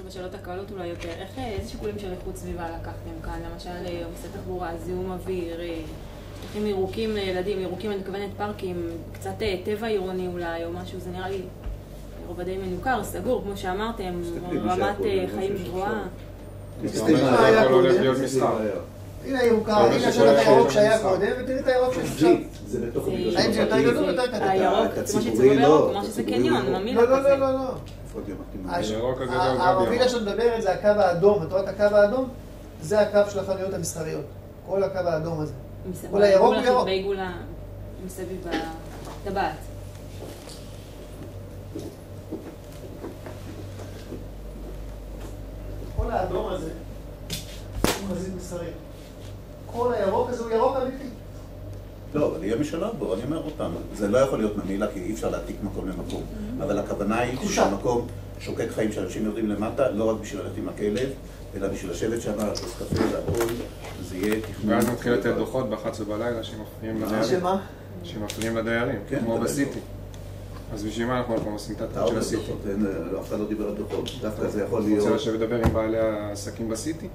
בשאלות הקלות אולי יותר, איזה שיקולים של איכות סביבה לקחתם כאן? למשל, עומסי תחבורה, זיהום אוויר, שטחים ירוקים לילדים, ירוקים אני מתכוונת פארקים, קצת טבע עירוני אולי או משהו, זה נראה לי רובע די מנוכר, סגור, כמו שאמרתם, רמת חיים גבוהה. הנה הירוקה, הנה השטח הירוק שהיה קודם, ותראי את הירוק שעכשיו. זה בתוך המגרש. האם זה יותר גדול או יותר קטן? הירוק, כמו שצריך בירוק, כמו שזה קניון, ממילא כזה. לא. הערבילה שאת מדברת זה הקו האדום, את רואה את הקו האדום? זה הקו של החנויות המסחריות. כל הקו האדום הזה. כל הירוק הוא ירוק. בעיגולה מסביב הטבעת. כל האדום הזה הוא חזית מסחרית. כל הירוק הזה הוא ירוק אמיתי. לא, אבל יהיה משלב בו, אני אומר אותם. זה לא יכול להיות ממילא, כי אי אפשר להעתיק מקום למקום. אבל הכוונה היא שהמקום שוקק חיים שאנשים יורדים למטה, לא רק בשביל ללכת עם הכלב, אלא בשביל לשבת שם, לעשות קפה, לעבוד, זה יהיה תכנון. ואז נתחיל לתת דוחות ב-11 בלילה שמפריעים לדיירים. שמה? שמפריעים לדיירים, כמו בסיטי. אז בשביל מה אנחנו כבר עושים את התת של הסיטי? אף אחד לא דיבר על דוחות, דווקא זה יכול להיות... רוצה לשבת לדבר עם בעלי העסקים בסיטי?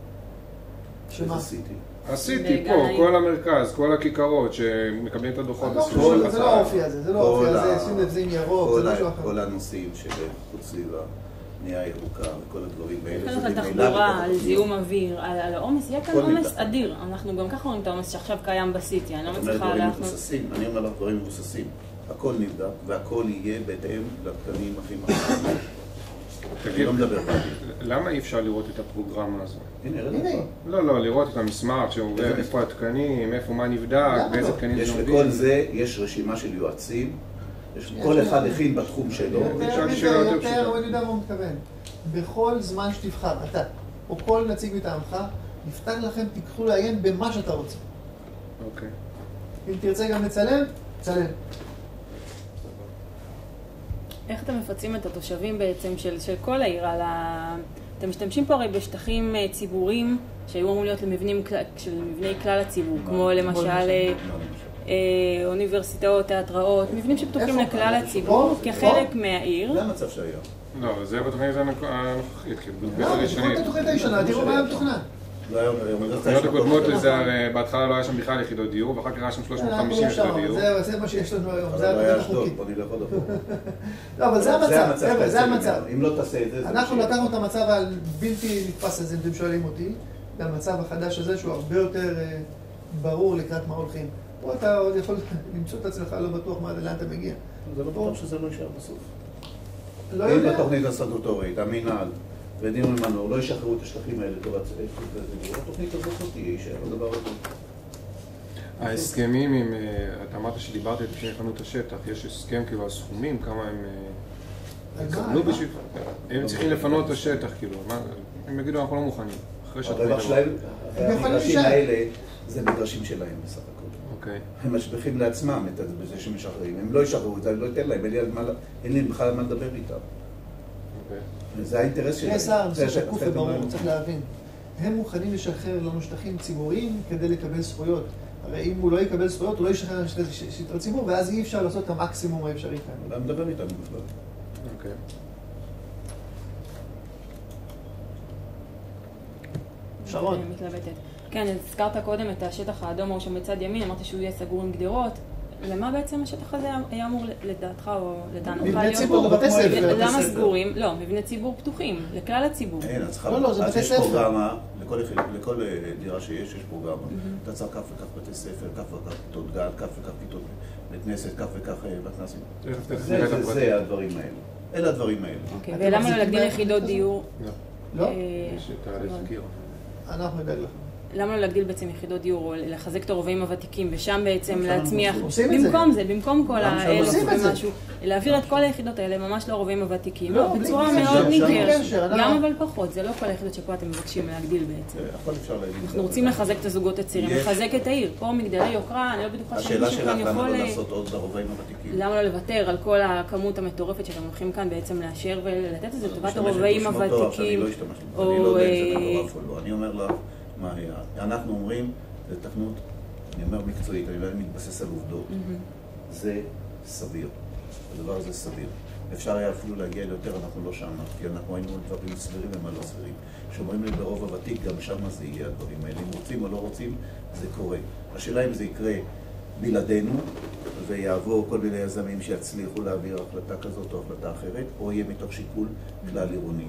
שמה? הסיטי פה, כל המרכז, כל הכיכרות שמקבלים את הדוחות. זה לא האופי הזה, זה לא האופי הזה, שים לב זה עם ירוק, זה משהו אחר. כל הנושאים של איכות סביבה, בנייה ירוקה וכל הדברים האלה. יש על תחבורה, על זיהום אוויר, על העומס, יהיה כאן עומס אדיר. אנחנו גם ככה רואים את העומס שעכשיו קיים בסיטי, אני לא מצליחה להכנות. אני אומר לך דברים מבוססים. הכל נבדק והכל יהיה בהתאם לתקנים הכי מחרים. אני לא מדבר בעלי. למה אי אפשר לראות את הפרוגרמה הזו? הנה. לא, לראות את המסמך שאומר איפה התקנים, איפה מה נבדק, באיזה תקנים זה עובדים. לכל זה יש רשימה של יועצים, כל אחד הכין בתחום שלו. יותר, אני יודע מה הוא מתכוון. בכל זמן שתבחר, אתה, או כל נציג מטעמך, נפתח לכם, תיקחו לעיין במה שאתה רוצה. אוקיי. אם תרצה גם לצלם, צלם. איך אתם מפצים את התושבים בעצם של כל העיר על אתם משתמשים פה הרי בשטחים ציבוריים שהיו אמורים להיות למבני כלל הציבור, כמו למשל אוניברסיטאות, תיאטראות, מבנים שפתוחים לכלל הציבור כחלק מהעיר. זה המצב שהיה. לא, זה בתוכנית הנוכחית, לא, לפחות את התוכנית הישנה, תראו מה היה מתוכנן. התוכניות הקודמות לזה, בהתחלה לא היה שם בכלל יחידות דיור, ואחר כך היה שם 350 יחידות דיור. זה מה שיש לנו היום, זה התוכנית החוקית. בוא נלך עוד הפעם. לא, אבל זה המצב, זה המצב. אם לא תעשה את זה... אנחנו לקחנו את המצב הבלתי נתפס הזה, אם אתם שואלים אותי, והמצב החדש הזה שהוא הרבה יותר ברור לקראת מה הולכים. פה אתה עוד יכול למצוא את עצמך, לא בטוח לאן אתה מגיע. זה לא בטוח שזה לא יישאר בסוף. לא יודע. אם בתוכנית הסטטוטורית, המינהל, ודין ומנור, לא ישחררו את השטחים האלה לטובת איכות והציבור. התוכנית הזאת לא תהיה, יישאר הדבר הזה. ההסכמים עם, אתה אמרת שדיברת את כשנכנו את השטח, יש הסכם כאילו הסכומים, כמה הם יקבלו בשביל... הם צריכים לפנות את השטח כאילו, הם יגידו אנחנו לא מוכנים. הדבר שלהם, המגרשים האלה, זה מגרשים שלהם בסך הכל. הם משבחים לעצמם את זה שמשחררים. הם לא ישחררו את זה, לא ייתן להם, אין לי בכלל מה לדבר איתם. זה האינטרס שלהם. זה שקוף וברור, צריך להבין. הם מוכנים לשחרר לנו שטחים ציבוריים כדי לקבל זכויות. הרי אם הוא לא יקבל זכויות, הוא לא ישחרר שטחי ציבור, ואז אי אפשר לעשות את המקסימום האפשרי כאן. לא מדבר איתנו בכלל. אוקיי. שרון. מתלבטת. כן, הזכרת קודם את השטח האדום או שם בצד ימין, אמרתי שהוא יהיה סגור עם גדרות. למה בעצם השטח הזה היה אמור לדעתך או לטענתך להיות? מבני ציבור, בבתי ספר. למה סגורים? לא, מבני ציבור פתוחים, לכלל הציבור. אין, אז זה בתי ספר. יש פרוגרמה, לכל דירה שיש פרוגרמה. אתה צריך כך וכך בתי ספר, כך וכך כיתות גן, כך וכך כיתות בית כנסת, כך וכך מתנ"סים. זה הדברים האלה. אלה הדברים האלה. אוקיי, ולמה לא להגדיל יחידות דיור? לא? יש את הלזכיר. אנחנו נדאג לכם. למה לא להגדיל בעצם יחידות דיור, או לחזק את הרובעים הוותיקים, ושם בעצם להצמיח, במקום כל האלף ומשהו, להעביר את כל היחידות האלה ממש לרובעים הוותיקים, בצורה מאוד ניכרת, גם אבל פחות, זה לא כל היחידות שפה אתם מבקשים להגדיל בעצם. אנחנו רוצים לחזק את הזוגות הצעירים, לחזק את העיר, פה מגדלי יוקרה, אני לא בטוחה שמישהו כאן יכול... למה לא לעשות עוד לרובעים הוותיקים? למה לא לוותר על כל הכמות המטורפת שאתם הולכים כאן בעצם לאשר ולתת את זה לטובת הרובעים הוותיקים, אני אומר לך מה היה. אנחנו אומרים, זה תכנות, אני אומר מקצועית, אני לא מתבסס על עובדות. זה סביר. הדבר הזה סביר. אפשר היה אפילו להגיע ליותר, אנחנו לא שם, כי אנחנו היינו דברים סבירים ומה לא סבירים. שאומרים לי ברוב הוותיק, גם שם זה יהיה הדברים האלה. אם רוצים או לא רוצים, זה קורה. השאלה אם זה יקרה בלעדינו, ויעבור כל מיני יזמים שיצליחו להעביר החלטה כזאת או החלטה אחרת, או יהיה מתוך שיקול כלל עירוני.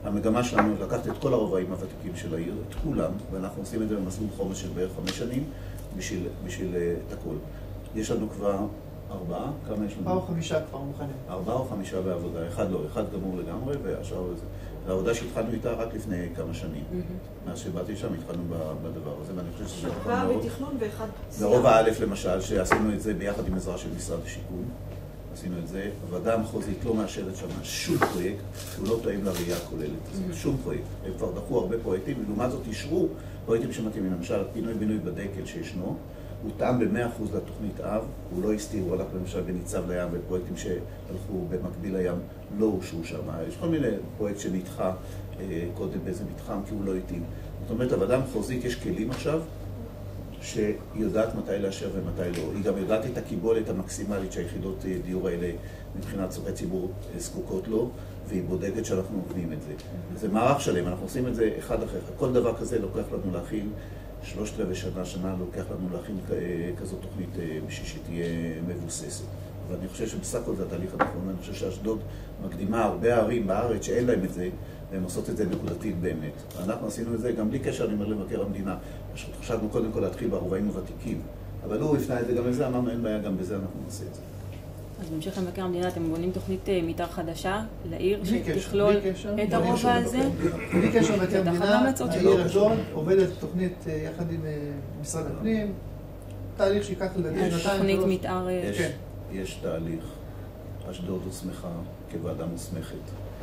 המגמה שלנו לקחת את כל הרובעים הוותיקים של העיר, את כולם, ואנחנו עושים את זה במסלול חומש של בערך 5 שנים, בשביל את הכל. יש לנו כבר 4, כמה יש לנו? 4 או 5 כבר מוכנים. 4 או 5 בעבודה, אחד לא, אחד גמור לגמרי, והשאר זה. העבודה שהתחלנו איתה רק לפני כמה שנים. מאז שבאתי שם התחלנו בדבר הזה, ואני חושב שזה נכון מאוד. 4 בתכנון ואחד ברובע א' למשל, שעשינו את זה ביחד עם עזרה של משרד השיכון. עשינו את זה. הוועדה המחוזית לא מאשרת שם שום פרויקט, הוא לא תואם לראייה הכוללת. שום פרויקט. הם כבר דחו הרבה פרויקטים, ולעומת זאת אישרו פרויקטים שמתאימים. למשל, פינוי-בינוי בדקל שישנו, הוא טעם ב100% לתוכנית אב, הוא לא הסתיר, הוא הלך למשל בניצב לים, ופרויקטים שהלכו במקביל לים לא אושרו שם. יש כל מיני פרויקט שנדחה קודם באיזה מתחם, כי הוא לא התאים. זאת אומרת, הוועדה המחוזית יש כלים עכשיו, שיודעת מתי לאשר ומתי לא. היא גם יודעת את הקיבולת המקסימלית שהיחידות דיור האלה מבחינת צורכי ציבור זקוקות לו, והיא בודקת שאנחנו נותנים את זה. זה מערך שלם, אנחנו עושים את זה אחד אחר. כל דבר כזה לוקח לנו להכין 3 שנה לוקח לנו להכין כזאת תוכנית בשביל שתהיה מבוססת. ואני חושב שבסך הכל זה התהליך הנכון. אני חושב שאשדוד מקדימה הרבה ערים בארץ שאין להם את זה, והן עושות את זה נקודתית באמת. אנחנו עשינו את זה גם בלי קשר, אני אומר למבקר המדינה. חשבנו קודם כל להתחיל ברובעים הוותיקים, אבל הוא הפנה את זה גם לזה, אמרנו אין בעיה, גם בזה אנחנו נעשה את זה. אז בהמשך למבקר המדינה, אתם בונים תוכנית מתאר חדשה לעיר שתכלול את הרובע הזה? בלי קשר למבקר המדינה, העיר אשדוד עובדת תוכנית יחד עם משרד הפנים, תהליך שיקח לדעתי שנתיים. תוכנית מתאר... יש תהליך. אשדוד הוסמכה כוועדה מוסמכת,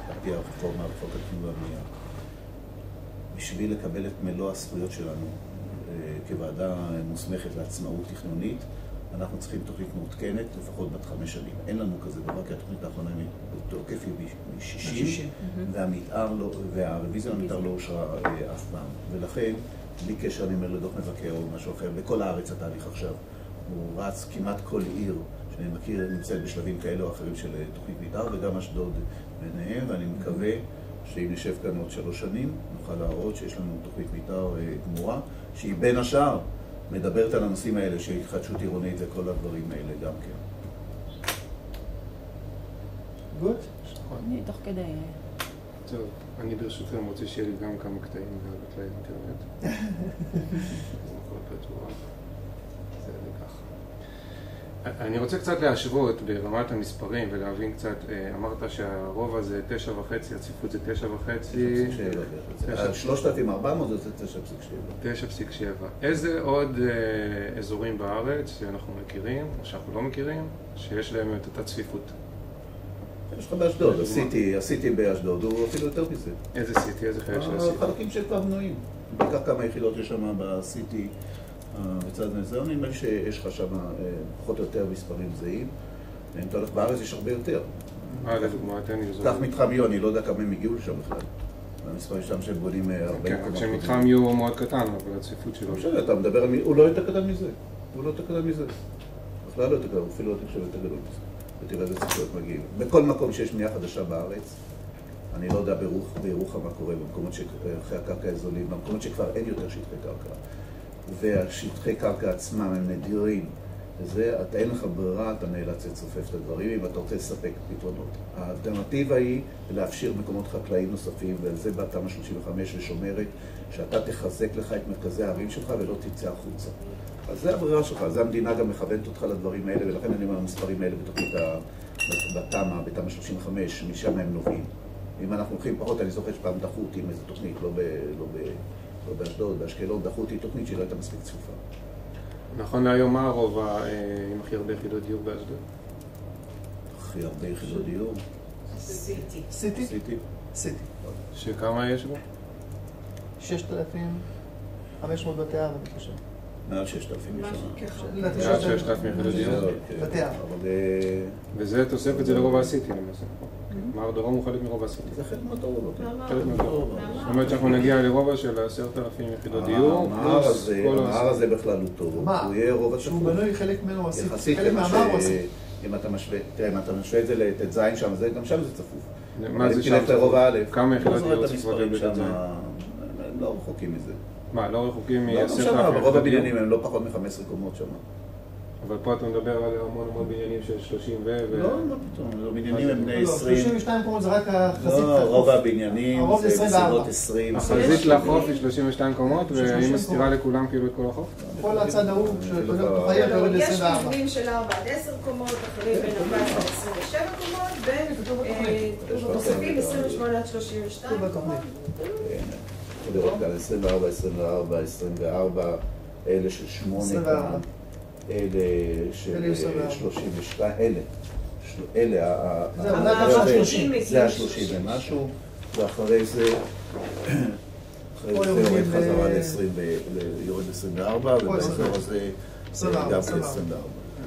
על פי הרפורמה בחוק התכנון והבנייה. בשביל לקבל את מלוא הזכויות שלנו כוועדה מוסמכת לעצמאות תכנונית, אנחנו צריכים תוכנית מעודכנת, לפחות בת 5 שנים. אין לנו כזה דבר, כי התוכנית האחרונה בתוקף היא מ-60, והרוויזיה למתאר לא אושרה אף פעם. ולכן, בלי קשר אני אומר לדוח מבקר או משהו אחר, בכל הארץ התהליך עכשיו. הוא רץ כמעט כל עיר שאני מכיר נמצאת בשלבים כאלה או אחרים של תוכנית מתאר, וגם אשדוד ביניהם, ואני מקווה שאם נשב כאן עוד 3 שנים, נוכל להראות שיש לנו תוכנית מתאר גמורה, שהיא בין השאר מדברת על הנושאים האלה של התחדשות עירונית וכל הדברים האלה גם כן. גוד? אני תוך כדי... טוב, אני ברשותכם רוצה שיהיה לי גם כמה קטעים לעלות לאינטרנט. אני רוצה קצת להשוות ברמת המספרים ולהבין קצת, אמרת שהרוב הזה 9.5, הצפיפות זה 9.5... 3,400 זה 9.7. 9.7. איזה עוד אזורים בארץ שאנחנו מכירים, או שאנחנו לא מכירים, שיש להם את אותה צפיפות? יש לך באשדוד, הסיטי באשדוד הוא אפילו יותר מזה. איזה סיטי? איזה חלק של הסיטי? חלקים שכבר בנויים. בעיקר כמה יחידות יש שם בסיטי. מצד זה, אני אומר שיש לך שם פחות או יותר מספרים זהים. אם אתה הולך בארץ יש הרבה יותר. לדוגמה, תן לי כך מתחם יו, אני לא יודע כמה הם הגיעו לשם בכלל. המספרים שם שהם בונים 40 כן, רק שמתחם יו מאוד קטן, אבל הצפיפות שלו... לא, אתה מדבר על... הוא לא יותר קטן מזה. הוא לא יותר קטן מזה. בכלל לא יותר קטן, הוא אפילו לא תחשב יותר גדול מזה. ותראה איזה ציפויות מגיעים. בכל מקום שיש בנייה חדשה בארץ, אני לא יודע בירוחם מה קורה, במקומות שאחרי הקרקע הזולים, במקומות שכבר אין יותר שטחי קרקע. והשטחי קרקע עצמם הם נדירים. וזה, אתה אין לך ברירה, אתה נאלץ לצופף את הדברים, אם אתה רוצה לספק פתרונות. האלטרנטיבה היא לאפשר מקומות חקלאיים נוספים, וזה בתמ"א 35 ושומרת, שאתה תחזק לך את מרכזי הערים שלך ולא תצא החוצה. אז זה הברירה שלך, זה המדינה גם מכוונת אותך לדברים האלה, ולכן אני אומר, המספרים האלה בתוכנית בתמ"א 35, משם הם נובעים. אם אנחנו הולכים פחות, אני זוכר שפעם דחו אותי עם איזו תוכנית, לא באשדוד, באשקלון, דחו אותי תוכנית שלא הייתה מספיק צפופה. נכון להיום, מה הרוב עם הכי הרבה יחידות דיור באשדוד? הכי הרבה יחידות דיור? סיטי. סיטי? סיטי. שכמה יש בו? 6,500 בתי אב, אני חושב. מעל 6,000 יש שם. מעל 6,000 יחידות דיור? בתי אב. וזה תוסף את זה לרוב הסיטי למעשה. מער דרום הוא חלק מרוב הסיטי. זה חלק מהדרום. זאת אומרת שאנחנו נגיע לרובע של 10,000 יחידות דיור. המער הזה בכלל הוא טוב. הוא יהיה רובע שהוא בנוי חלק ממנו, יחסית חלק מהמער הוא עשית. אם אתה משווה, תראה, אם אתה משווה את זה לט"ז שם, גם שם זה צפוף. מה זה שם? כמה יחידות דיור צפופות בט"ז? הם לא רחוקים מזה. מה, לא רחוקים מ-10,000 יחידות דיור? רוב הבניינים הם לא פחות מ-15 קומות שם. אבל פה אתה מדבר על המון בניינים של 30 לא, מה פתאום, הבניינים הם בני 20. 32 קומות זה רק החזית. לא, רוב הבניינים זה בסביבות 20. החזית לחוף היא 32 קומות, והיא מסתירה לכולם כאילו את כל החוף? כל הצד ההוא, שתוכל יורד ל-24. יש מבנים של 4 עד 10 קומות, אחרים בין 14 עד 27 קומות, ובתוספים 28 עד 32 קומות. יכול לראות כאן 24, 24, 24, אלה של 8 כאן. אלה של 32, אלה, זה ה-30 ומשהו, ואחרי זה יורד חזרה יורד ל-24, ובאזור הזה גם ל-24.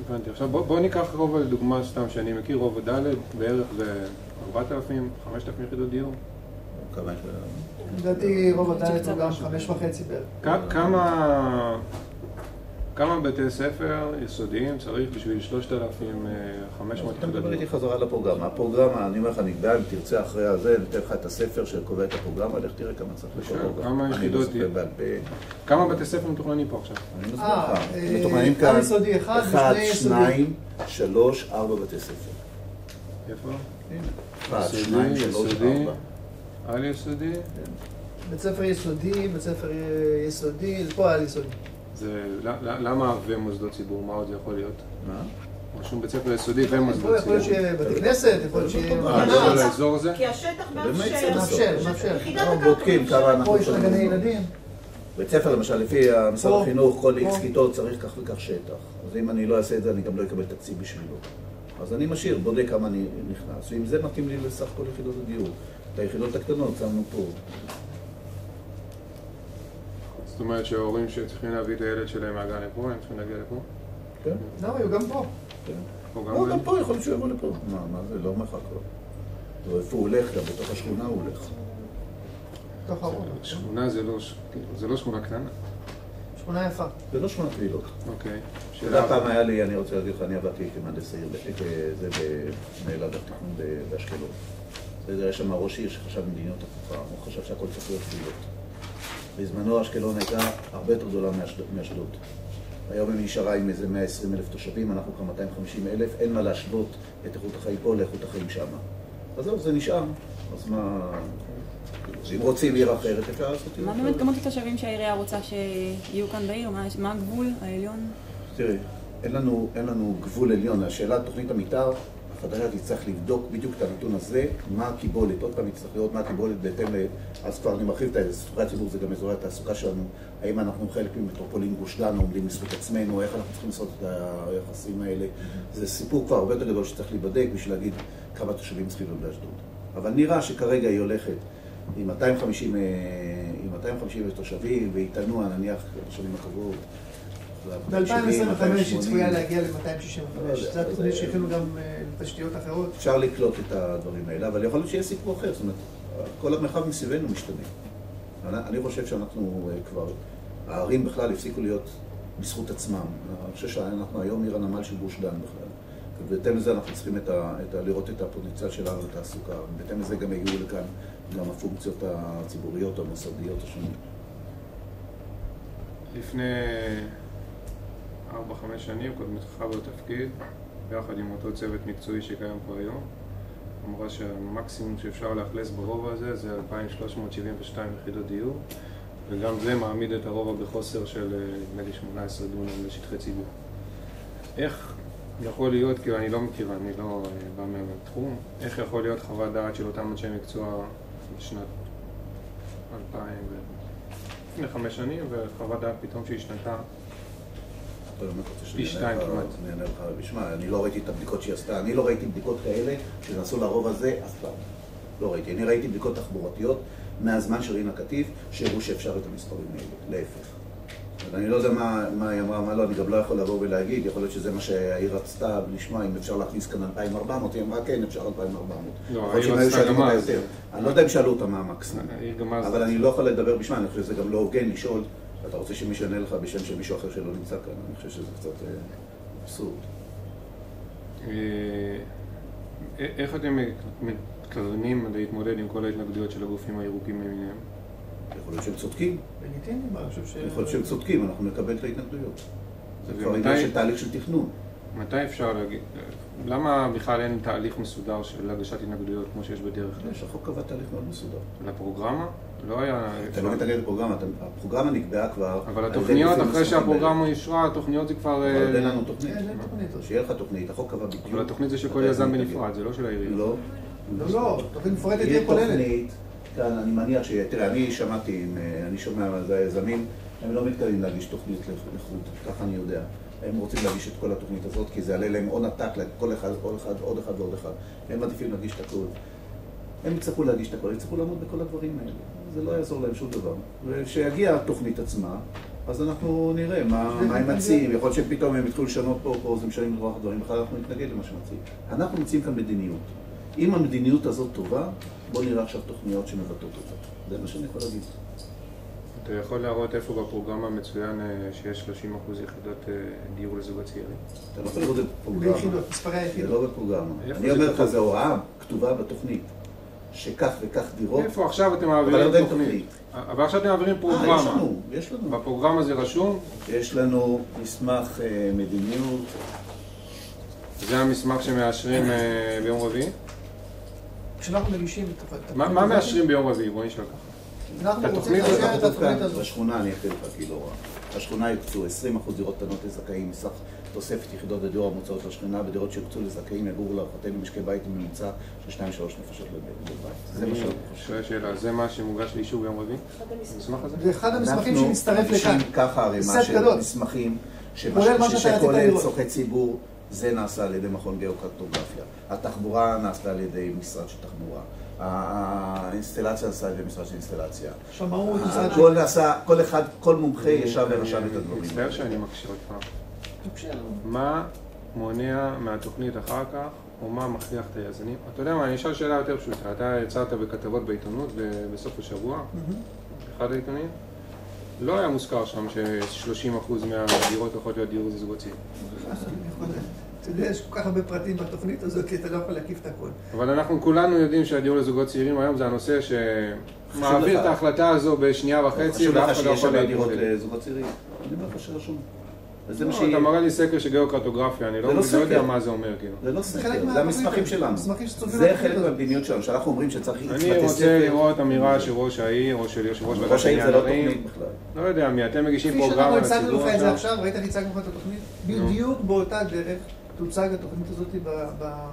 הבנתי. עכשיו בואו ניקח רובע לדוגמה סתם שאני מכיר, רובע ד' בערך ב-4,000, 5,000 יחידות דיור. כמה יש לדעתי רובע ד' הוא גם 5.5 בערך. כמה בתי ספר יסודיים צריך בשביל 3,500 אתה מדבר איתי חזרה לפרוגרמה. הפרוגרמה, אני אומר לך, נקבע, אם תרצה אחרי הזה, נתן לך את הספר שקובע את הפרוגרמה, לך תראה כמה צריך לפרוגרמה. כמה יחידות, כמה בתי ספר מתוכננים פה עכשיו? אני מסביר לך. מתוכננים כאן 1, 2, 3, 4 בתי ספר. איפה? הנה. 1, 2, 3, 4. על יסודי? בית ספר יסודי, בית ספר יסודי, פה על יסודי. למה ומוסדות ציבור? מה עוד זה יכול להיות? מה? רשום בית ספר יסודי ומוסדות ציבור. יכול להיות שיהיה בתי כנסת, יכול להיות שיהיה... לא לאזור הזה? כי השטח מאפשר. אנחנו בודקים כמה אנחנו... פה יש גני ילדים. בית ספר למשל, לפי משרד החינוך, כל איקס כיתות צריך כך וכך שטח. אז אם אני לא אעשה את זה, אני גם לא אקבל תקציב בשבילו. אז אני משאיר, בודק כמה אני נכנס. ואם זה מתאים לי לסך כל יחידות הדיור. את היחידות הקטנות שמנו פה. זאת אומרת שההורים שצריכים להביא את הילד שלהם מהגן לפה, הם צריכים להגיע לפה? כן. לא, הוא גם פה. לא, גם פה יכול להיות שהוא יבוא לפה. מה זה? לא מרחק לו. ואיפה הוא הולך? גם בתוך השכונה הוא הולך. בתוך הרוב. שכונה זה לא שכונה קטנה? שכונה יפה. זה לא שכונה פעילות. אוקיי. אתה יודע, פעם היה לי, אני רוצה להגיד לך, אני עבדתי כמהנדס העיר, זה במנהל אגף תכנון באשקלון. זה היה שם ראש עיר שחשב מדיניות הפוכה, הוא חשב שהכל צריך להיות פעילות. בזמנו אשקלון הייתה הרבה יותר גדולה מאשדוד. היום היא נשארה עם איזה 120,000 תושבים, אנחנו כבר 250,000, אין מה להשוות את איכות החיים פה לאיכות החיים שם. אז זהו, זה נשאר. אז מה... אם רוצים עיר אחרת, אפשר לעשות עיר אחרת. מה באמת כמות התושבים שהעירייה רוצה שיהיו כאן בעיר? מה הגבול העליון? תראי, אין לנו גבול עליון. השאלה, תוכנית המתאר, החדשה תצטרך לבדוק בדיוק את הנתון הזה, מה הקיבולת, עוד פעם יצטרך לראות מה הקיבולת בהתאם אז כבר אני מרחיב את ספרי הציבור, זה גם אזורי התעסוקה שלנו, האם אנחנו חלק ממטרופולין גוש דן, עומדים בזכות עצמנו, איך אנחנו צריכים לעשות את היחסים האלה. זה סיפור כבר הרבה יותר גדול שצריך להיבדק בשביל להגיד כמה תושבים צריכים להיות באשדוד. אבל נראה שכרגע היא הולכת עם 250 תושבים, ואיתנו, נניח, בשנים הקרובות, ב-2025 היא צפויה להגיע ל-265. זה התוכנית שהכינו גם לתשתיות אחרות. אפשר לקלוט את הדברים האלה, אבל יכול להיות שיהיה סיפור אחר. זאת אומרת, כל המרחב מסביבנו משתנה. אני חושב שאנחנו כבר, הערים בכלל הפסיקו להיות בזכות עצמם. אני חושב שאנחנו היום עיר הנמל של גוש דן בכלל. ובהתאם לזה אנחנו צריכים לראות את הפוטנציאל שלנו לתעסוקה. ובהתאם לזה גם הגיעו לכאן גם הפונקציות הציבוריות או המוסדיות השונות. לפני 4-5 שנים, קודמתך בתפקיד, ביחד עם אותו צוות מקצועי שקיים פה היום, אמרה שהמקסימום שאפשר לאכלס ברובע הזה זה 2,372 יחידות דיור, וגם זה מעמיד את הרובע בחוסר של נגיד 18 דונם לשטחי ציבור. איך יכול להיות, כי אני לא מכיר, אני לא בא מהתחום, איך יכול להיות חוות דעת של אותם אנשי מקצוע בשנת 2000, לפני 5 שנים, וחוות דעת פתאום שהשתנתה פי 2 כמעט. אני אענה לך, בשמע, אני לא ראיתי את הבדיקות שהיא עשתה, אני לא ראיתי בדיקות כאלה שנעשו לרוב הזה אף פעם. לא ראיתי, אני ראיתי בדיקות תחבורתיות מהזמן של רינה קטיף, שהראו שאפשר את המספרים האלה, להפך. אני לא יודע מה היא אמרה, מה לא, אני גם לא יכול לבוא ולהגיד, יכול להיות שזה מה שהעיר רצתה לשמוע, אם אפשר להכניס כאן 2,400, היא אמרה כן, אפשר 2,400. לא, העיר רצתה גם אז. אני לא יודע אם שאלו אותה מה המקסימום, אבל אני לא יכול לדבר בשמה, אני חושב שזה גם לא הוגן לשאול, אתה רוצה שמישהו יענה לך בשם של מישהו אחר שלא נמצא כאן, אני חושב שזה קצת אבסורד. איך אתם מתכוונים להתמודד עם כל ההתנגדויות של הגופים הירוקים למיניהם? יכול להיות שהם צודקים. לגיטימיים, אני חושב ש... יכול להיות שהם צודקים, אנחנו נקבל את ההתנגדויות. זה כבר עניין של תהליך של תכנון. מתי אפשר להגיד? למה בכלל אין תהליך מסודר של הגשת התנגדויות כמו שיש בדרך כלל? יש, החוק קבע תהליך מאוד מסודר. לפרוגרמה? לא היה... אתה לא מתנגד לפרוגרמה, הפרוגרמה נקבעה כבר... אבל התוכניות, אחרי שהפרוגרמה ישרה, התוכניות זה כבר... אבל אין לנו תוכנית. אין תוכנית. שיהיה לך תוכנית, החוק קבע בדיוק. אבל התוכנית זה של כל יזם בנפרד, זה לא של העירייה. לא. לא, תוכנית מפורטת תהיה כוללת. יהיה תוכנית, כאן אני מניח ש... תראה, אני שמעתי, אני שומע על זה היזמים, הם לא מתכוונים להגיש תוכנית לחוד, ככה אני יודע. הם רוצים להגיש את כל התוכנית הזאת, כי זה עלה להם הון עתק לכל אחד, עוד אחד ועוד אחד. הם מעדיפים להגיש את הכל. הם יצטרכו להגיש את הכל, הם יצטרכו לעמוד בכל הדברים האלה. זה לא יעזור להם שום דבר. וכשיגיע התוכנית עצמה, אז אנחנו נראה מה הם מציעים. יכול להיות שפתאום הם יתחילו לשנות פה, זה משנים לרוח דברים, אחר אנחנו נתנגד למה שמציעים. אנחנו מציעים כאן מדיניות. אם המדיניות הזאת טובה, בואו נראה עכשיו תוכניות שמבטאות אותה. זה מה שאני יכול להגיד. אתה יכול להראות איפה בפרוגרמה מצוין שיש 30% יחידות דיור לזוגות צעירים? אתה לא יכול לראות את פרוגרמה. ביחידות, מספרי היחידות. זה לא בפרוגרמה. אני אומר לך, זו הוראה כתובה בתוכנית. שכך וכך דירות. איפה עכשיו אתם מעבירים תוכנית? אבל עכשיו אתם מעבירים פרוגרמה. יש לנו. בפרוגרמה זה רשום? יש לנו מסמך מדיניות. זה המסמך שמאשרים ביום רביעי? כשאנחנו מגישים את מה מאשרים ביום רביעי? בוא נשאל ככה. אנחנו רוצים לאשר את התוכנית הזאת. בשכונה, אני אתן לך כאילו הוראה. בשכונה יקצו 20% דירות קטנות לזכאים, מסך תוספת יחידות הדיור המוצעות לשכונה, בדירות שיוקצו לזכאים יגורו להערכתנו משקי בית עם ממוצע של 2-3 נפשות לבית. זה מה שאני חושב. שאלה, זה מה שמוגש לאישור ביום רביעי? המסמך הזה? זה אחד המסמכים שמצטרף לכאן. אנחנו ככה ערימה של מסמכים שכולל צורכי ציבור, זה נעשה על ידי מכון גיאוקרטוגרפיה. התחבורה נעשתה על ידי משרד של תחבורה. האינסטלציה נעשה על ידי משרד של אינסטלציה. שמעו, כל מומחה ישב ורשם את הדברים. מצטער שאני מקשה עוד פעם. מה מונע מהתוכנית אחר כך, או מה מכריח את היזמים? אתה יודע מה, אני אשאל שאלה יותר פשוטה. אתה יצאת בכתבות בעיתונות בסוף השבוע, אחד העיתונים. לא היה מוזכר שם ש30% מהדירות יכולות להיות דיור לזוגות צעירים. אתה יודע, יש כל כך הרבה פרטים בתוכנית הזאת, כי אתה לא יכול להקיף את הכל. אבל אנחנו כולנו יודעים שהדיור לזוגות צעירים היום זה הנושא שמעביר את ההחלטה הזו בשנייה וחצי, ואף אחד לא יכול להתמודד. חשוב לך שיש לזוגות צעירים? אני אומר לך שרשום. אתה מראה לי סקר של גיאוקרטוגרפיה, אני לא יודע מה זה אומר. זה לא סקר, זה המסמכים שלנו. זה חלק מהמדיניות שלנו, שאנחנו אומרים שצריך... אני רוצה לראות אמירה של ראש העיר או של יושב ראש ועדת ראש העיר זה לא תוכנית בכלל. לא יודע מי, אתם מגישים פרוגרמה לציבור עכשיו. כפי שאנחנו הצגנו לך את זה עכשיו, ראית איך הצגנו לך את התוכנית? בדיוק באותה דרך תוצג התוכנית הזאת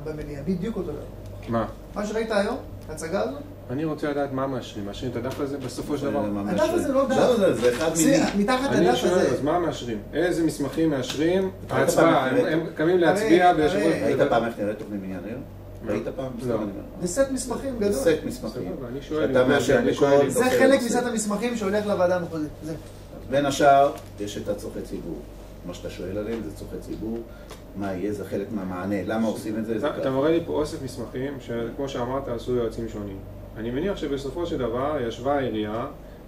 במליאה, בדיוק אותו דבר. מה? מה שראית היום, ההצגה הזאת? אני רוצה לדעת מה מאשרים. מאשרים את הדף הזה בסופו של דבר? הדף הזה לא דף. זה אחד מיני. מתחת הדף הזה. אני שואל, אז מה מאשרים? איזה מסמכים מאשרים? ההצבעה, הם קמים להצביע ביושב ראש... ראית פעם איך נראית תוכנית בניין היום? ראית פעם? לא. זה סט מסמכים גדול. זה סט מסמכים. אני שואל... זה חלק מסט המסמכים שהולך לוועדה המחוזית. בין השאר, יש את הצורכי ציבור. מה שאתה שואל עליהם זה צורכי ציבור. מה יהיה? זה חלק מהמענה. למה עושים את זה? אתה מראה לי פה אוסף מסמכים שכמו שאמרת עשו יועצים שונים. אני מניח שבסופו של דבר ישבה העירייה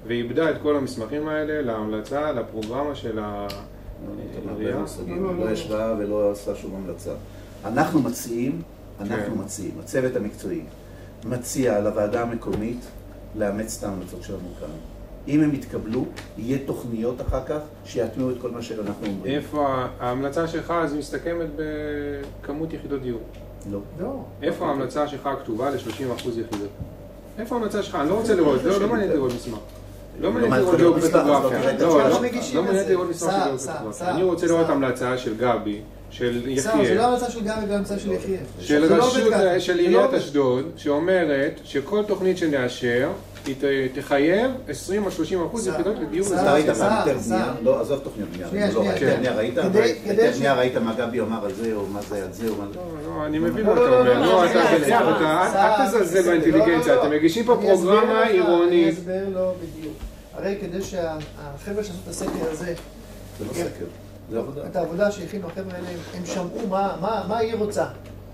ואיבדה את כל המסמכים האלה להמלצה, לפרוגרמה של העירייה. לא ישבה ולא עשה שום המלצה. אנחנו מציעים, הצוות המקצועי מציע לוועדה המקומית לאמץ את ההמלצות שלנו כאן. אם הם יתקבלו, יהיה תוכניות אחר כך שיתמיעו את כל מה שאנחנו אומרים. איפה ההמלצה שלך אז מסתכמת בכמות יחידות דיור? לא. איפה ההמלצה שלך כתובה ל-30% יחידות? איפה ההמלצה שלך? אני לא רוצה לראות, לא מעניין לראות מסמך. לא מעניין לראות גיאוקרטוגרפיה. לא מעניין לראות מסמך של גיאוקרטוגרפיה. אני רוצה לראות המלצה של גבי, של יחיאל. זה לא המלצה של גבי, זה המלצה של יחיאל. של עיריית אשדוד, שאומרת שכל תוכנית שנאשר, היא תחייב 20-30% יחידות לדיור. אתה ראית פעם יותר בנייה? לא, עזוב תוכניות בנייה. יותר בנייה ראית? יותר בנייה ראית מה גבי אומר על זה, או מה זה על זה, או מה זה? לא, אני מבין מה אתה אומר. לא, אתה תזלזל באינטליגנציה. אתם מגישים פה פרוגרמה עירונית. אני אסבר לו בדיוק. הרי כדי שהחבר'ה שעשו את הסקר הזה, זה לא סקר, זה עבודה. את העבודה שהכינו החבר'ה האלה, הם שמעו מה העיר רוצה,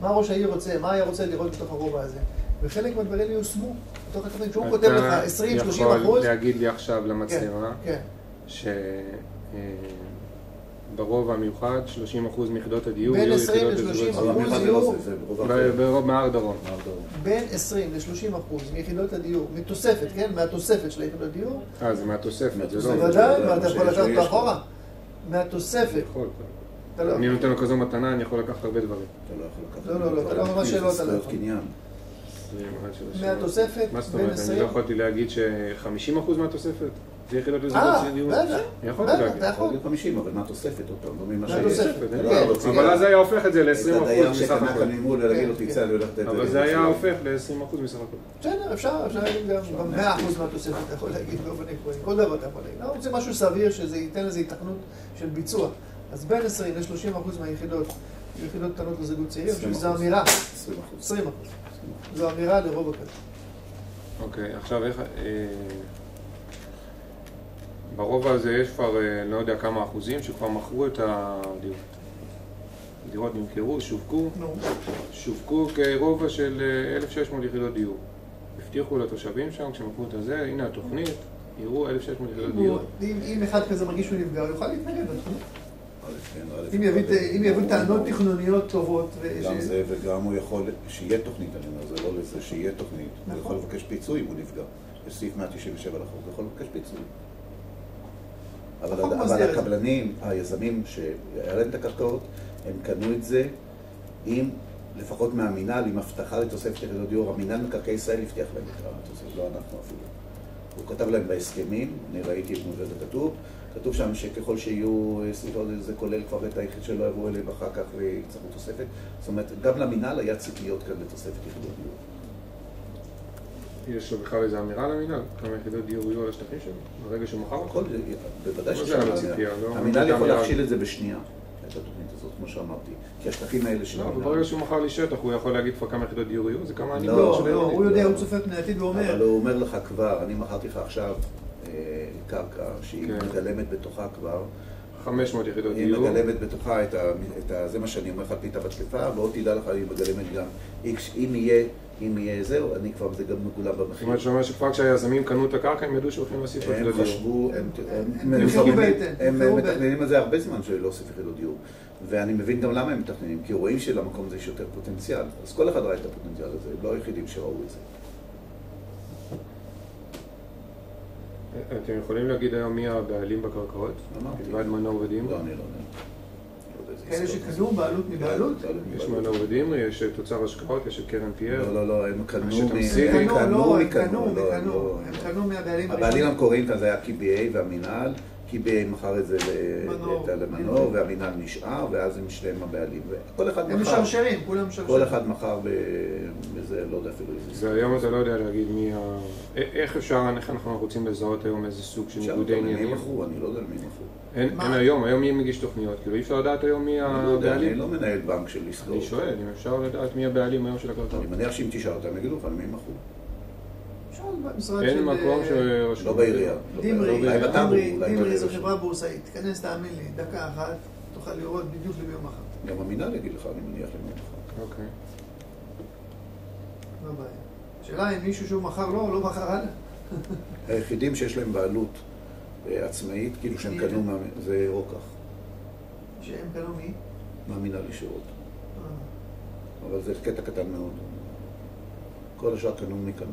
מה ראש העיר רוצה, מה היה רוצה לראות בתוך הרובע הזה. וחלק מהדברים יושמו בתוך התוכנית, שהוא כותב לך 20-30%. אתה יכול להגיד לי עכשיו למצלמה, ברוב המיוחד 30% מיחידות הדיור בין יהיו 20 יחידות לזוגות ל-30% צעירים. יהיו ברוב מהר דרום. בין 20 ל-30% מיחידות הדיור, מתוספת, כן? מהתוספת של היחידות דיור. זה מהתוספת, זה לא... בוודאי, ואתה יכול לקחת אותו אחורה. מהתוספת. אני נותן לו כזו מתנה, אני יכול לקחת הרבה דברים. לא, אתה לא ממש שאלות עליו. מהתוספת, מה זאת בין אומרת? 20... אני לא יכולתי להגיד ש50% מהתוספת זה יחידות לזוגות צעירים. בטח. יכולתי להגיד. אתה יכול. 50, אבל מה התוספת אותו? לא ממה מהתוספת, שיש. אבל אז היה הופך את זה ל-20% את הדייר מסך שקנה הכל. כאן ממול ולהגיד לו תצא, אני הולך לתת... אבל זה היה הופך ל-20% מסך הכל. בסדר, אפשר להגיד גם 100% מהתוספת, אתה יכול להגיד באופן עקרוני. כל דבר אתה יכול להגיד. אנחנו רוצים משהו סביר שזה ייתן לזה התכנות של ביצוע. אז בין 20 ל-30% מהיחידות, יחידות קטנות לזוגות צעירים, שזו אמירה. 20%. זו אמירה לרוב הכזה. אוקיי, עכשיו איך... ברוב הזה יש כבר לא יודע כמה אחוזים שכבר מכרו את הדירות. דירות נמכרו, שווקו כרובע של 1,600 יחידות דיור. הבטיחו לתושבים שם, כשמכרו את זה, הנה התוכנית, יראו 1,600 יחידות דיור. אם אחד כזה מרגיש שהוא נפגע, הוא יוכל להתנגד לתוכנית. אם יביא טענות תכנוניות טובות. גם זה וגם הוא יכול, שיהיה תוכנית, אני אומר, זה לא לזה, שיהיה תוכנית. הוא יכול לבקש פיצוי אם הוא נפגע. יש סעיף 197 לחוק, הוא יכול לבקש פיצוי. אבל הקבלנים, היזמים שהיה להם את הקרקעות, הם קנו את זה עם, לפחות מהמינהל, עם הבטחה לתוספת יחידות דיור. המינהל מקרקעי ישראל הבטיח להם את התוספת, לא אנחנו אפילו. הוא כתב להם בהסכמים, אני ראיתי את מובד הכתוב, כתוב שם שככל שיהיו סליחות, זה כולל כבר את היחיד שלא יבואו אליהם אחר כך ויצטרכו תוספת. זאת אומרת, גם למינהל היה ציפיות כאן לתוספת יחידות דיור. יש לו בכלל איזו אמירה למינהל? כמה יחידות דיור יהיו על השטחים שלו? ברגע שהוא מכר? בוודאי המינהל יכול להכשיל את זה בשנייה, את התוכנית הזאת, כמו שאמרתי. כי השטחים האלה של המינהל... ברגע שהוא מכר לי שטח, הוא יכול להגיד כבר כמה יחידות דיור יהיו? זה כמה אני... לא, הוא יודע, הוא צופה פני עתיד ואומר. אבל הוא אומר לך כבר, אני מכרתי לך עכשיו קרקע שהיא מגלמת בתוכה כבר 500 יחידות דיור. היא מגלמת בתוכה זה מה שאני אומר לך, פיתה בתקפה, ועוד תדע לך, היא מגלמת גם X, אם יהיה זהו, אני כבר, זה גם מגולם במחיר. זאת אומרת שאומר שכבר כשהיזמים קנו את הקרקע, הם ידעו שהולכים להוסיף יחידות דיור. הם חשבו, הם מתכננים על זה הרבה זמן של להוסיף יחידות דיור. ואני מבין גם למה הם מתכננים, כי רואים שלמקום הזה יש יותר פוטנציאל. אז כל אחד ראה את הפוטנציאל הזה, הם לא היחידים שראו את זה. אתם יכולים להגיד היום מי הבעלים בקרקעות? מלבד מנור ודמרי? לא, אני לא יודע. כאלה שקנו בעלות מבעלות? יש מנור ודמרי, יש תוצר השקעות, יש את קרן פייר. לא, הם קנו מהבעלים. הבעלים המקוריים כאן זה היה KBA והמינהל. KBA מכר את זה למנור, והמינהל נשאר, ואז הם שניהם הבעלים. הם משרשרים, כולם משרשרים. כל אחד מכר בזה, לא יודע אפילו איזה... זה היום אתה לא יודע להגיד מי איך אפשר, איך אנחנו רוצים לזהות היום איזה סוג של ניגודי עניינים? מי מכרו, אני לא יודע מי מכרו. אין היום מי מגיש תוכניות, כאילו אי אפשר לדעת היום מי הבעלים? אני לא מנהל בנק של לסגור. אני שואל, אם אפשר לדעת מי הבעלים היום של הקרקעות. אני מניח שאם תשאל אותם, יגידו לך, מי מכרו. אין מקום לא בעירייה. דמרי זו חברה בורסאית. תיכנס, תאמין לי, דקה אחת, תוכל לראות בדיוק למי הוא מכר. גם המינהל יגיד לך, אני מניח למי הוא מכר. אוקיי. לא בעיה. השאלה אם מישהו שהוא מכר לא, לא מכר הלאה. היחידים שיש להם בעלות עצמאית, כאילו שהם קנו, זה רוקח. שהם קנו מי? מהמינהל ישירות. אבל זה קטע קטן מאוד. כל השאר קנו מי קנו.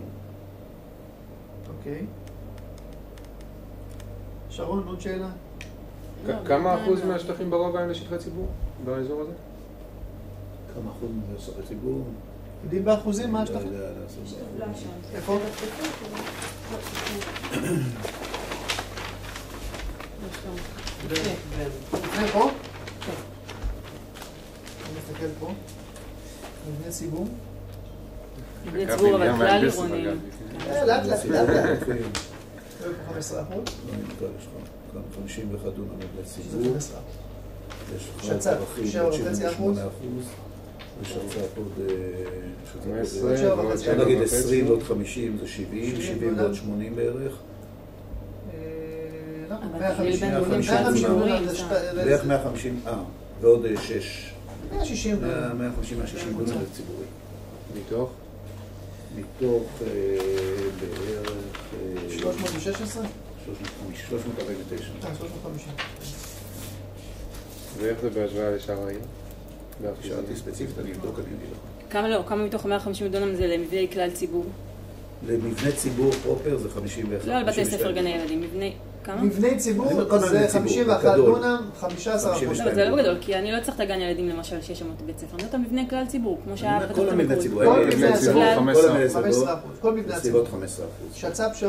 אוקיי. שרון, עוד שאלה? כמה אחוז מהשטחים ברובע הם לשטחי ציבור באזור הזה? כמה אחוז לשטחי ציבור? יודעים באחוזים מה השטחים? איפה? לפני פה? אני מסתכל פה. מבנה ציבור. מבנה ציבור אבל כלל עירוני. לאט. 15%? לא נתקע, יש לך גם 51 דונם מבנה ציבור. יש לך רווחים עוד 78%. ושצ"פ עוד... אפשר להגיד 20 ועוד 50 זה 70, 70 ועוד 80 בערך. בערך 150, ועוד 6. 160 דונם זה ציבורי. מתוך? מתוך בערך... 316? 349. 350. ואיך זה בהשוואה לשאר העיר? שאלתי ספציפית, אני אבדוק, אני אגיד לך. כמה מתוך 150 דונם זה למבני כלל ציבור? למבנה ציבור פרופר זה 51. לא על בתי ספר גני ילדים, מבני... כמה? מבני ציבור זה 51 דונם, 15%. זה לא גדול, כי אני לא צריך את הגן ילדים למשל שיש שם בית ספר, אני לא את המבנה כלל ציבור, כמו שהיה... כל המבנה ציבור, כל מבנה ציבור 15%. כל מבנה ציבור. בסביבות 15%. שצ"פ 7.5%.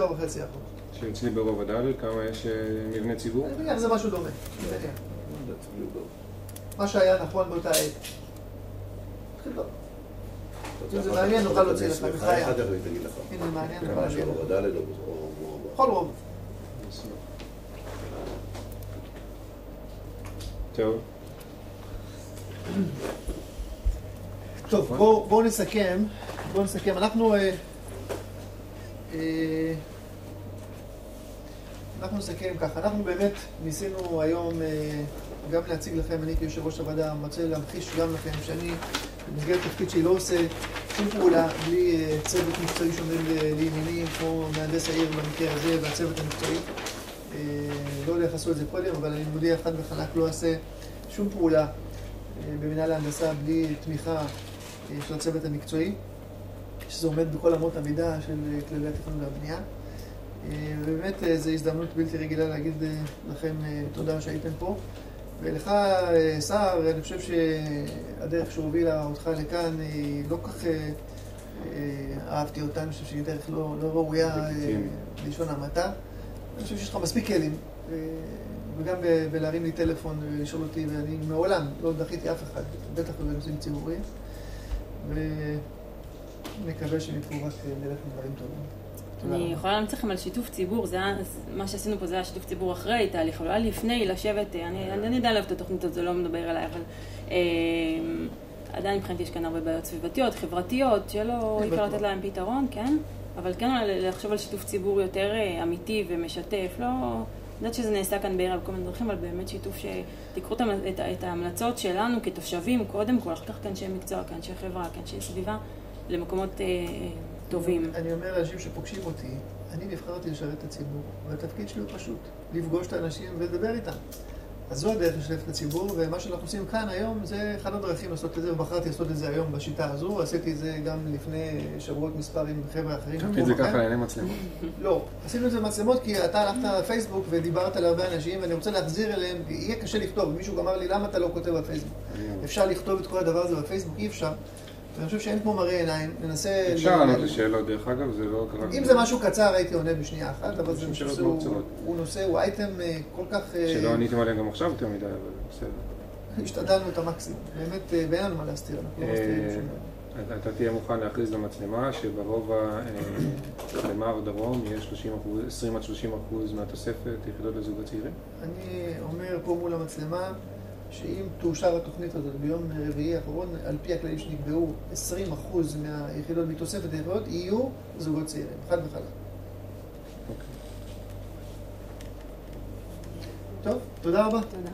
שאצלי ברוב הדל, כמה יש מבנה ציבור? אני מניח, זה משהו דומה. מה שהיה נכון באותה עת. זה מעניין, נוכל להוציא לך, בחיה. אחר כך אני תגיד לך. הנה, מעניין, נוכל כמה להגיד לך. שברוב הדל בכל רוב. טוב. טוב, בואו נסכם. אנחנו נסכם ככה. אנחנו באמת ניסינו היום גם להציג לכם, אני כיושב ראש הוועדה רוצה להמחיש גם לכם שאני במסגרת תפקיד שהיא לא עושה שום פעולה בלי צוות מקצועי שעומד לימיני, כמו מהנדס העיר במקרה הזה והצוות המקצועי. לא יודע איך עשו את זה קודם, אבל אני מודיע אחד וחלק לא אעשה שום פעולה במנהל ההנדסה בלי תמיכה של הצוות המקצועי, שזה עומד בכל אמות המידה של כללי התכנון והבנייה. ובאמת זו הזדמנות בלתי רגילה להגיד לכם תודה שהייתם פה. ולך, סער, אני חושב שהדרך שהובילה אותך לכאן היא לא כך אהבתי אותה, אני חושב שהיא דרך לא ראויה בלשון המעטה. אני חושב שיש לך מספיק כלים, וגם בלהרים לי טלפון ולשאול אותי, ואני מעולם לא דחיתי אף אחד, בטח בנושאים ציבוריים, ומקווה שמפה רק נלך לדברים טובים. אני יכולה להמציא לכם על שיתוף ציבור, מה שעשינו פה זה היה שיתוף ציבור אחרי תהליך, אבל היה לפני לשבת, אני יודע להביא את התוכנית הזאת, זה לא מדבר עליי, אבל עדיין מבחינתי יש כאן הרבה בעיות סביבתיות, חברתיות, שלא יקרה לתת להם פתרון, כן? אבל כן לחשוב על שיתוף ציבור יותר אמיתי ומשתף, לא... אני יודעת שזה נעשה כאן בעירה בכל מיני דרכים, אבל באמת שיתוף שתיקחו את ההמלצות שלנו כתושבים, קודם כל, אחר כך כאנשי מקצוע, כאנשי חברה, כאנשי סביבה, למקומות טובים. אני אומר לאנשים שפוגשים אותי, אני נבחרתי לשרת את הציבור, והתפקיד שלי הוא פשוט, לפגוש את האנשים ולדבר איתם. אז זו הדרך לשתף את הציבור, ומה שאנחנו עושים כאן היום זה אחד הדרכים לעשות את זה, ובחרתי לעשות את זה היום בשיטה הזו, עשיתי את זה גם לפני שבועות מספר עם חבר'ה אחרים. את זה ככה לעיני מצלמות? לא, עשינו את זה במצלמות כי אתה הלכת לפייסבוק ודיברת להרבה אנשים, ואני רוצה להחזיר אליהם, יהיה קשה לכתוב, מישהו אמר לי למה אתה לא כותב בפייסבוק? אפשר לכתוב את כל הדבר הזה בפייסבוק? אי אפשר. ואני חושב שאין כמו מראה עיניים, ננסה... אפשר לענות לשאלות, דרך אגב, זה לא קרה... אם זה משהו קצר הייתי עונה בשנייה אחת, אבל זה נושא, הוא אייטם כל כך... שלא עניתם עליהם גם עכשיו יותר מדי, אבל בסדר. השתדלנו את המקסימום, באמת ואין לנו מה להסתיר, אנחנו לא מסתירים שום דבר. אתה תהיה מוכן להכריז למצלמה שברובע למער דרום יהיה 20-30% מהתוספת יחידות לזוגות צעירים? אני אומר פה מול המצלמה שאם תאושר התוכנית הזאת ביום רביעי האחרון, על פי הכללים שנקבעו, 20% מהיחידות מתוספת היחידות יהיו זוגות צעירים, חד וחלק. טוב, תודה רבה. תודה.